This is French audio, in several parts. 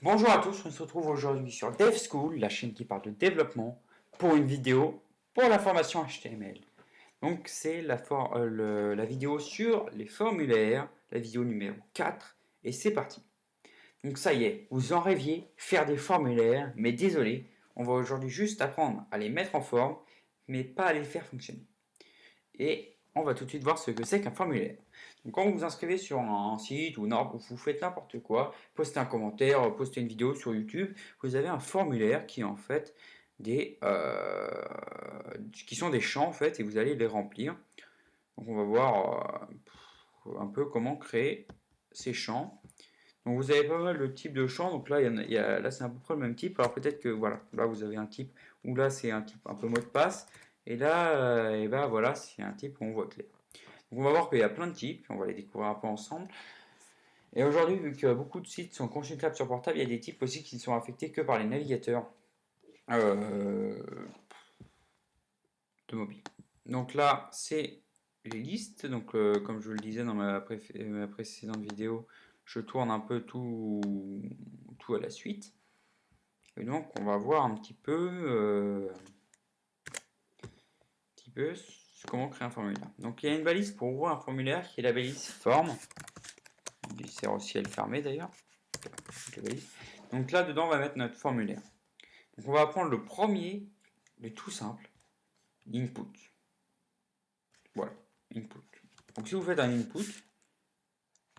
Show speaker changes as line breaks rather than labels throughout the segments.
Bonjour à tous, on se retrouve aujourd'hui sur DevSchool, la chaîne qui parle de développement, pour une vidéo pour la formation HTML. Donc c'est la vidéo sur les formulaires, la vidéo numéro 4, et c'est parti. Donc ça y est, vous en rêviez, faire des formulaires, mais désolé, on va aujourd'hui juste apprendre à les mettre en forme, mais pas à les faire fonctionner. Et on va tout de suite voir ce que c'est qu'un formulaire. Donc quand vous vous inscrivez sur un site ou vous faites n'importe quoi, postez un commentaire, postez une vidéo sur YouTube, vous avez un formulaire qui est en fait qui sont des champs en fait et vous allez les remplir. Donc on va voir un peu comment créer ces champs. Donc vous avez pas mal de types de champs, donc là, là c'est à peu près le même type, alors peut-être que voilà, là vous avez un type où là c'est un type un peu mot de passe, et là, et ben voilà, c'est un type où on voit clair. Donc on va voir qu'il y a plein de types, on va les découvrir un peu ensemble. Et aujourd'hui, vu que beaucoup de sites sont consultables sur portable, il y a des types aussi qui ne sont affectés que par les navigateurs euh, de mobile. Donc là, c'est les listes, donc comme je le disais dans ma précédente vidéo, je tourne un peu tout à la suite. Et donc, on va voir un petit peu comment créer un formulaire. Donc, il y a une balise pour ouvrir un formulaire qui est la balise forme. Il sert aussi à le fermer d'ailleurs. Donc là, dedans, on va mettre notre formulaire. Donc, on va prendre le premier, le tout simple, input. Voilà, input. Donc, si vous faites un input,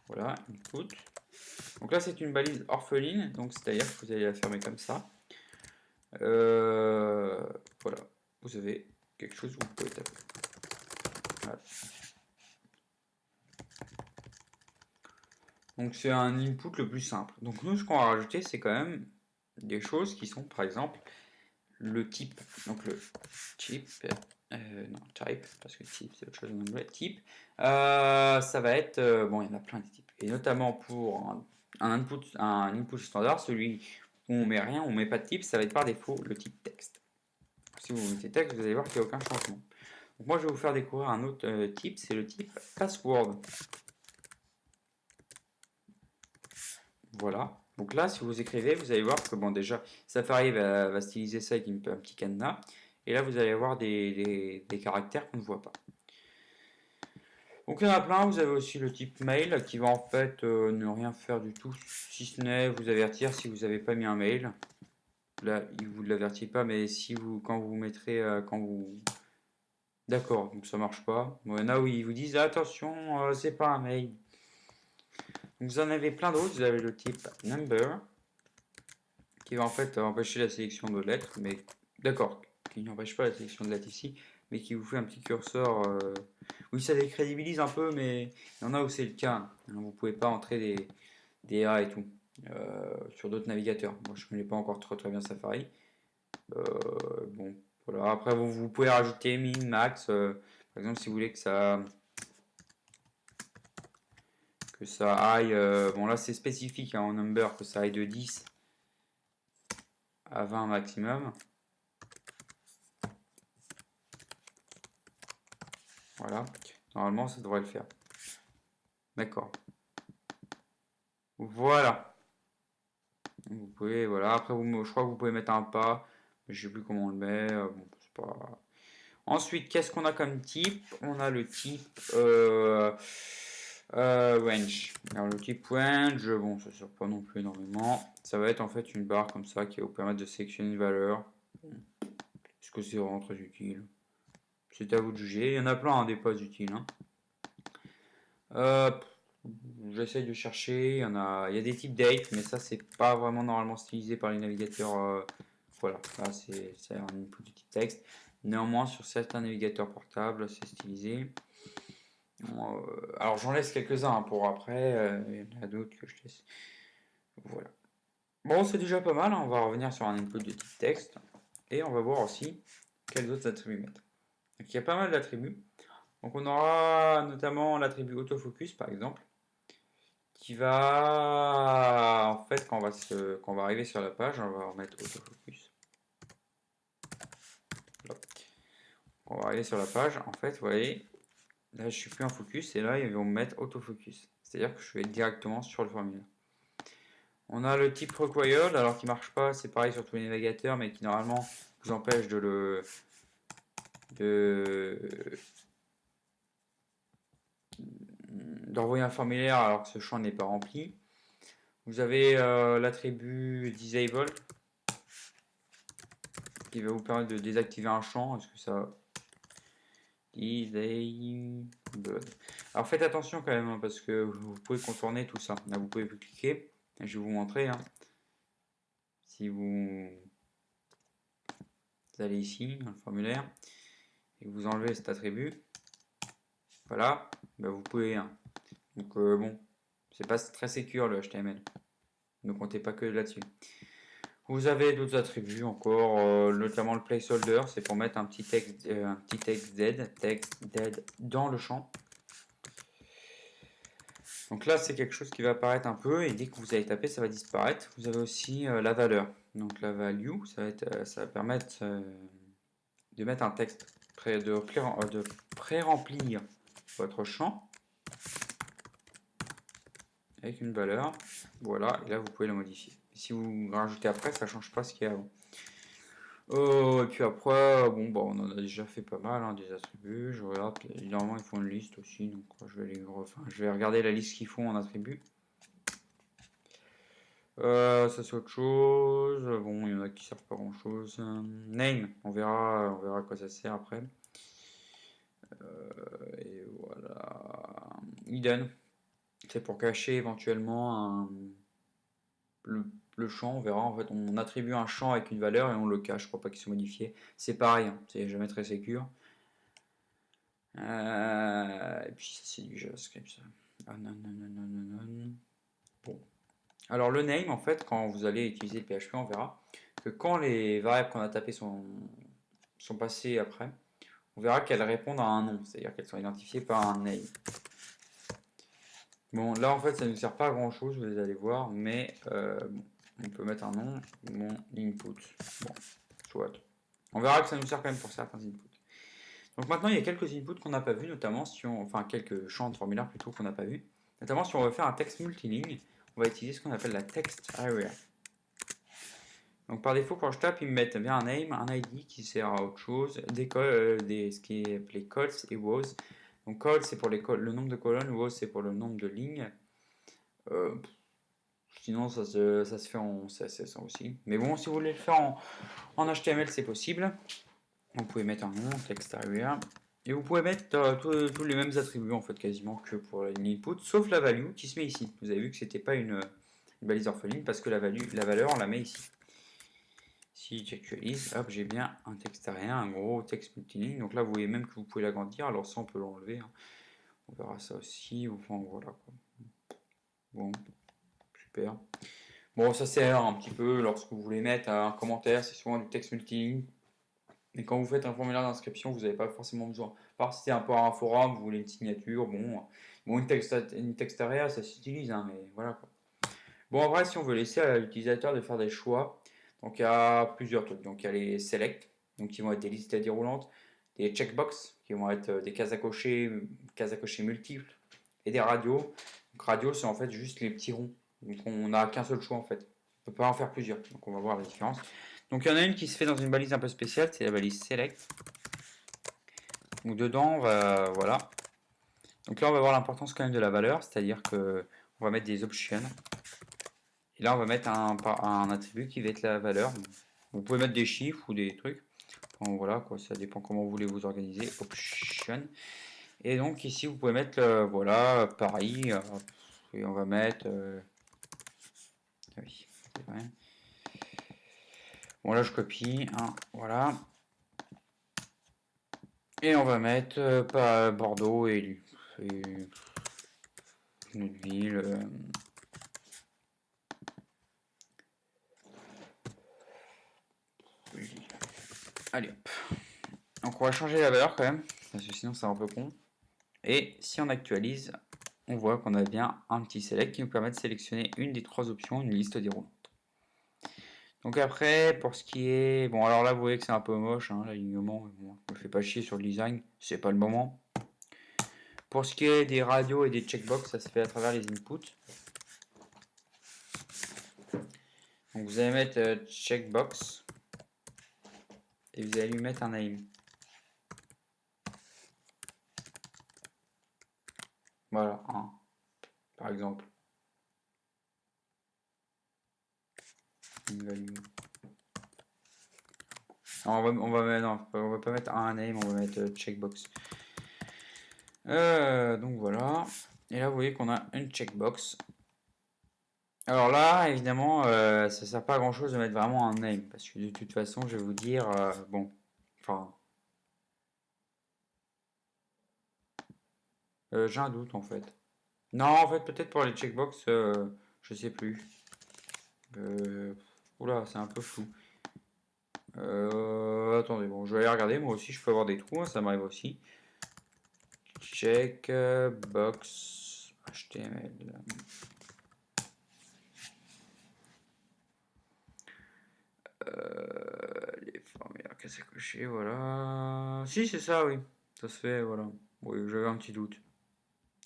voilà, input. Donc là, c'est une balise orpheline, donc c'est-à-dire que vous allez la fermer comme ça. Voilà, vous avez quelque chose où vous pouvez taper. Voilà. Donc c'est un input le plus simple. Donc nous, ce qu'on va rajouter, c'est quand même des choses qui sont, par exemple, le type. Donc le type, non, type, parce que type, c'est autre chose en anglais. Type, ça va être, bon, il y en a plein de types. Et notamment pour un input standard, celui où on met rien, on met pas de type, ça va être par défaut le type texte. Si vous mettez texte, vous allez voir qu'il n'y a aucun changement. Donc moi, je vais vous faire découvrir un autre type, c'est le type password. Voilà. Donc là, si vous écrivez, vous allez voir que bon, déjà, Safari va styliser ça avec un petit cadenas. Et là, vous allez avoir des caractères qu'on ne voit pas. Donc il y en a plein. Vous avez aussi le type mail qui va en fait ne rien faire du tout, si ce n'est vous avertir si vous n'avez pas mis un mail. Là, il vous l'avertit pas, mais si vous, quand vous mettrez, quand vous, d'accord, donc ça marche pas. Bon, il y en a où ils vous disent attention, c'est pas un mail. Donc, vous en avez plein d'autres. Vous avez le type number qui va en fait empêcher la sélection de lettres, mais d'accord, qui n'empêche pas la sélection de lettres ici, mais qui vous fait un petit curseur. Oui, ça décrédibilise un peu, mais il y en a où c'est le cas. Hein. Vous pouvez pas entrer des A et tout sur d'autres navigateurs. Moi, je ne connais pas encore très bien Safari. Bon, voilà. Après, vous pouvez rajouter min, max. Par exemple, si vous voulez que ça aille. Bon, là, c'est spécifique hein, en number, que ça aille de 10 à 20 maximum. Voilà. Normalement, ça devrait le faire. D'accord. Voilà. Vous pouvez, voilà. Après, je crois que vous pouvez mettre un pas. Mais je sais plus comment on le met. Bon, c'est pas. Ensuite, qu'est-ce qu'on a comme type? On a le type range. Alors le type range, bon, ça sert pas non plus énormément. Ça va être en fait une barre comme ça qui va vous permettre de sélectionner une valeur. Est-ce que c'est vraiment très utile? C'est à vous de juger. Il y en a plein hein, des pas utiles. Hein. J'essaye de chercher. Il y a des types date, mais ça c'est pas vraiment normalement stylisé par les navigateurs. Voilà, là c'est un input de type texte. Néanmoins, sur certains navigateurs portables, c'est stylisé. Alors j'en laisse quelques-uns hein, pour après. Il y en a d'autres que je laisse. Voilà. Bon, c'est déjà pas mal. Hein. On va revenir sur un input de type texte et on va voir aussi quels autres attributs mettre. Donc il y a pas mal d'attributs. Donc on aura notamment l'attribut autofocus par exemple, qui va en fait quand on va arriver sur la page, on va remettre autofocus. Quand on va arriver sur la page, en fait, vous voyez, là je suis plus en focus et là ils vont me mettre autofocus. C'est-à-dire que je vais directement sur le formulaire. On a le type required, alors qui marche pas, c'est pareil sur tous les navigateurs, mais qui normalement vous empêche d'envoyer un formulaire alors que ce champ n'est pas rempli. Vous avez l'attribut disable qui va vous permettre de désactiver un champ. Est-ce que ça disable? Alors faites attention quand même hein, parce que vous pouvez contourner tout ça. Là vous pouvez cliquer. Je vais vous montrer. Hein. Si vous allez ici dans le formulaire et que vous enlevez cet attribut, voilà, ben vous pouvez. Hein. Donc bon, c'est pas très sécure le HTML. Ne comptez pas que là-dessus. Vous avez d'autres attributs encore, notamment le placeholder, c'est pour mettre un petit texte dead dans le champ. Donc là, c'est quelque chose qui va apparaître un peu et dès que vous allez taper, ça va disparaître. Vous avez aussi la valeur. Donc la value, ça va permettre de mettre un texte de pré-remplir votre champ avec une valeur. Voilà, et là vous pouvez la modifier. Si vous rajoutez après, ça ne change pas ce qu'il y a avant. Et puis après, bon, bah, on en a déjà fait pas mal, hein, des attributs. Je regarde, évidemment, ils font une liste aussi, donc je vais regarder la liste qu'ils font en attributs. Ça c'est autre chose. Bon, il y en a qui servent pas grand chose. Name, on verra à quoi ça sert après. Et voilà. Hidden, c'est pour cacher éventuellement le champ, on verra. En fait, on attribue un champ avec une valeur et on le cache. Je crois pas qu'il soit modifié. C'est pareil, hein, c'est jamais très sécure. Et puis ça c'est du JavaScript ça. Ah non, non, non, non, non, non. Bon. Alors le name, en fait, quand vous allez utiliser le PHP, on verra que quand les variables qu'on a tapées sont passées après, on verra qu'elles répondent à un nom, c'est-à-dire qu'elles sont identifiées par un name. Bon, là en fait ça ne nous sert pas à grand chose, vous allez voir, mais bon, on peut mettre un nom, mon input. Bon, soit. On verra que ça nous sert quand même pour certains inputs. Donc maintenant il y a quelques inputs qu'on n'a pas vu, notamment si on, enfin quelques champs de formulaire plutôt qu'on n'a pas vu, notamment si on veut faire un texte multiligne, on va utiliser ce qu'on appelle la text area. Donc par défaut quand je tape ils me mettent bien un name, un ID qui sert à autre chose, ce qui est appelé calls et rows. Donc call c'est pour le nombre de colonnes, rows c'est pour le nombre de lignes. Sinon ça se fait en CSS aussi. Mais bon si vous voulez le faire en HTML c'est possible. Vous pouvez mettre un nom, text area. Et vous pouvez mettre tous les mêmes attributs en fait quasiment que pour l'input, sauf la value qui se met ici. Vous avez vu que c'était pas une balise orpheline parce que la valeur on la met ici. Si j'actualise, hop, j'ai bien un texte area, un gros texte multiligne. Donc là, vous voyez même que vous pouvez l'agrandir. Alors ça, on peut l'enlever. Hein. On verra ça aussi. Enfin, voilà quoi. Bon, super. Bon, ça sert un petit peu lorsque vous voulez mettre un commentaire. C'est souvent du texte multiligne. Et quand vous faites un formulaire d'inscription, vous n'avez pas forcément besoin. Par si c'est un peu un forum, vous voulez une signature, bon une text area, ça s'utilise, hein, mais voilà quoi. Bon, en vrai, si on veut laisser à l'utilisateur de faire des choix, donc il y a plusieurs trucs. Donc il y a les select, donc qui vont être des listes déroulantes, des checkbox, qui vont être des cases à cocher multiples, et des radios. Donc radio, c'est en fait juste les petits ronds. Donc on n'a qu'un seul choix en fait. On peut pas en faire plusieurs. Donc on va voir la différence. Donc il y en a une qui se fait dans une balise un peu spéciale, c'est la balise select. Donc dedans, voilà. Donc là, on va voir l'importance quand même de la valeur, c'est-à-dire que on va mettre des options. Et là, on va mettre un attribut qui va être la valeur. Vous pouvez mettre des chiffres ou des trucs. Enfin, voilà, quoi, ça dépend comment vous voulez vous organiser. Option. Et donc ici, vous pouvez mettre, voilà, pareil. Et on va mettre... oui, bon, là, je copie. Hein, voilà. Et on va mettre pas Bordeaux et une autre ville. Allez hop. Donc on va changer la valeur quand même, parce que sinon c'est un peu con. Et si on actualise, on voit qu'on a bien un petit select qui nous permet de sélectionner une des trois options, une liste déroulante. Donc après, pour ce qui est... Bon alors là vous voyez que c'est un peu moche, hein, l'alignement, bon, je me fais pas chier sur le design, c'est pas le moment. Pour ce qui est des radios et des checkbox, ça se fait à travers les inputs. Donc vous allez mettre checkbox et vous allez lui mettre un name. Voilà, un, par exemple. Une value. Non, on va pas mettre un name, on va mettre checkbox. Donc voilà. Et là, vous voyez qu'on a une checkbox. Alors là, évidemment, ça sert pas à grand chose de mettre vraiment un name. Parce que de toute façon, je vais vous dire, bon, enfin, j'ai un doute en fait. Non, en fait, peut-être pour les checkbox, je sais plus. Oula, c'est un peu flou. Attendez, bon, je vais aller regarder. Moi aussi, je peux avoir des trous, hein, ça m'arrive aussi. Checkbox HTML. Les formulaires cassés cochés, voilà. Si, c'est ça, oui. Ça se fait, voilà. Oui, j'avais un petit doute.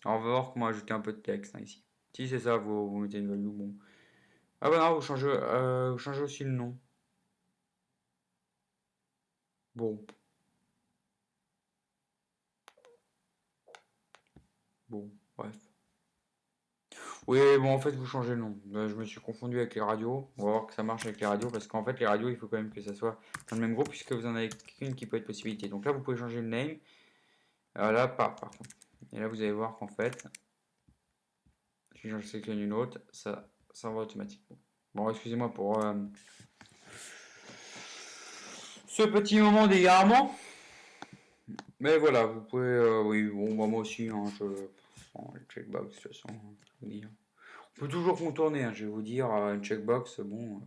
Alors, on va voir comment ajouter un peu de texte hein, ici. Si, c'est ça, vous mettez une value, bon. Ah bah non, vous changez aussi le nom. Bon. Bon, bref. Oui, bon, en fait, vous changez le nom. Je me suis confondu avec les radios. On va voir que ça marche avec les radios, parce qu'en fait, les radios, il faut quand même que ça soit dans le même groupe, puisque vous en avez qu'une qui peut être possibilité. Donc là, vous pouvez changer le name. Là, par contre. Et là, vous allez voir qu'en fait, si j'en sélectionne une autre, ça va automatiquement. Bon, excusez-moi pour ce petit moment d'égarement. Mais voilà, vous pouvez, oui, bon, moi aussi, hein, les checkbox, de toute façon, je vous dire. On peut toujours contourner, hein, je vais vous dire, une checkbox, bon,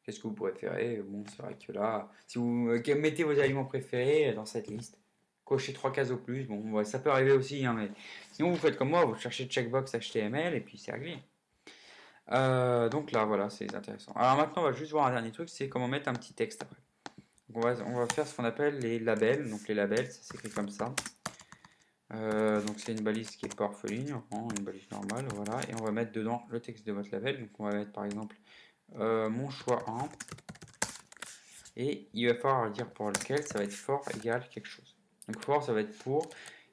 qu'est-ce que vous préférez? Bon, c'est vrai que là, si vous mettez vos aliments préférés dans cette liste, cochez 3 cases au plus, bon, ouais, ça peut arriver aussi, hein, mais sinon vous faites comme moi, vous cherchez checkbox HTML et puis c'est réglé. Donc là, voilà, c'est intéressant. Alors maintenant, on va juste voir un dernier truc, c'est comment mettre un petit texte après. Donc on va faire ce qu'on appelle les labels. Donc les labels, ça s'écrit comme ça. Donc c'est une balise qui est pas orpheline, hein, une balise normale, voilà. Et on va mettre dedans le texte de votre label. Donc on va mettre par exemple mon choix 1. Et il va falloir dire pour lequel ça va être fort égal quelque chose. Donc fort, ça va être pour.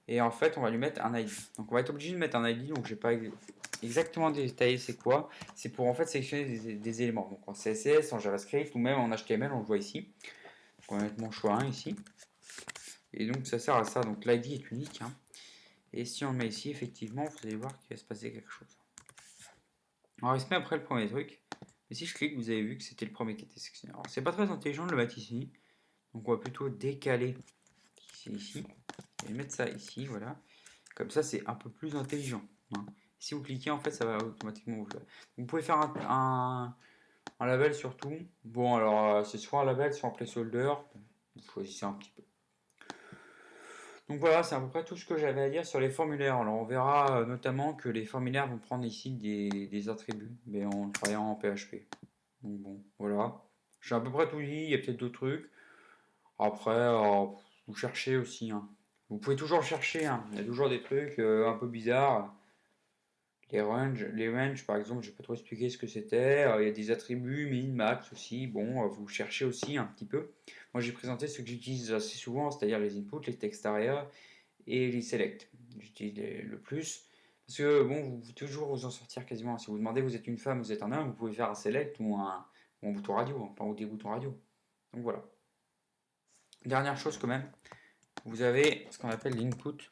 Et en fait, on va lui mettre un ID. Donc on va être obligé de mettre un ID. Donc je vais pas exactement détailler c'est quoi. C'est pour en fait sélectionner des éléments. Donc en CSS, en JavaScript ou même en HTML, on le voit ici. Donc on va mettre mon choix 1 ici. Et donc ça sert à ça. Donc l'ID est unique. Hein. Et si on le met ici, effectivement, vous allez voir qu'il va se passer quelque chose. On va se mettre après le premier truc. Et si je clique, vous avez vu que c'était le premier qui était sélectionné. Alors c'est pas très intelligent de le mettre ici. Donc on va plutôt décaler ici et mettre ça ici, voilà. Comme ça, c'est un peu plus intelligent. Hein. Si vous cliquez, en fait, ça va automatiquement vous faire. Vous pouvez faire un label surtout. Bon, alors, c'est soit un label, soit un placeholder. Vous choisissez un petit peu. Donc voilà, c'est à peu près tout ce que j'avais à dire sur les formulaires. Alors on verra notamment que les formulaires vont prendre ici des attributs, mais en travaillant en PHP. Donc bon, voilà. J'ai à peu près tout dit, il y a peut-être d'autres trucs. Après, vous cherchez aussi. Hein. Vous pouvez toujours chercher. Hein. Il y a toujours des trucs un peu bizarres. Les ranges, par exemple, je vais pas trop expliquer ce que c'était. Il y a des attributs, min, max aussi. Bon, vous cherchez aussi un petit peu. Moi, j'ai présenté ce que j'utilise assez souvent, c'est-à-dire les inputs, les textes area et les select. J'utilise le plus. Parce que, bon, vous pouvez toujours vous en sortir quasiment. Si vous demandez, vous êtes une femme, vous êtes un homme, vous pouvez faire un select ou un bouton radio, enfin, ou des boutons radio. Donc voilà. Dernière chose quand même, vous avez ce qu'on appelle l'input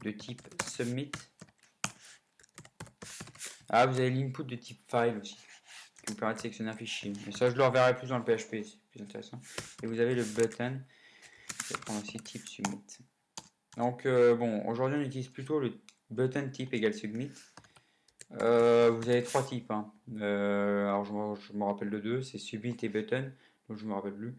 de type submit. Ah, vous avez l'input de type file aussi, qui vous permet de sélectionner un fichier. Mais ça, je le reverrai plus dans le PHP, c'est plus intéressant. Et vous avez le button, qui va prendre aussi type submit. Donc, bon, aujourd'hui, on utilise plutôt le button type égale submit. Vous avez 3 types. Hein. Alors, je me rappelle de 2, c'est submit et button. Donc, je me rappelle plus.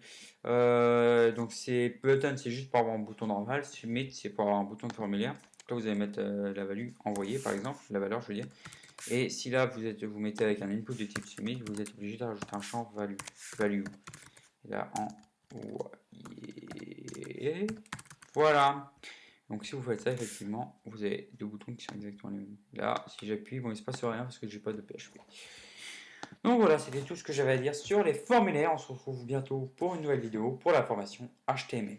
Donc, c'est button, c'est juste pour avoir un bouton normal. Submit, c'est pour avoir un bouton de formulaire. Là, vous allez mettre la value envoyée, par exemple, la valeur, je veux dire. Et si là, vous mettez avec un input de type submit, vous êtes obligé de rajouter un champ value. Et là, envoyer. Voilà. Donc si vous faites ça, effectivement, vous avez deux boutons qui sont exactement les mêmes. Là, si j'appuie, bon, il ne se passe rien parce que j'ai pas de PHP. Donc voilà, c'était tout ce que j'avais à dire sur les formulaires. On se retrouve bientôt pour une nouvelle vidéo pour la formation HTML.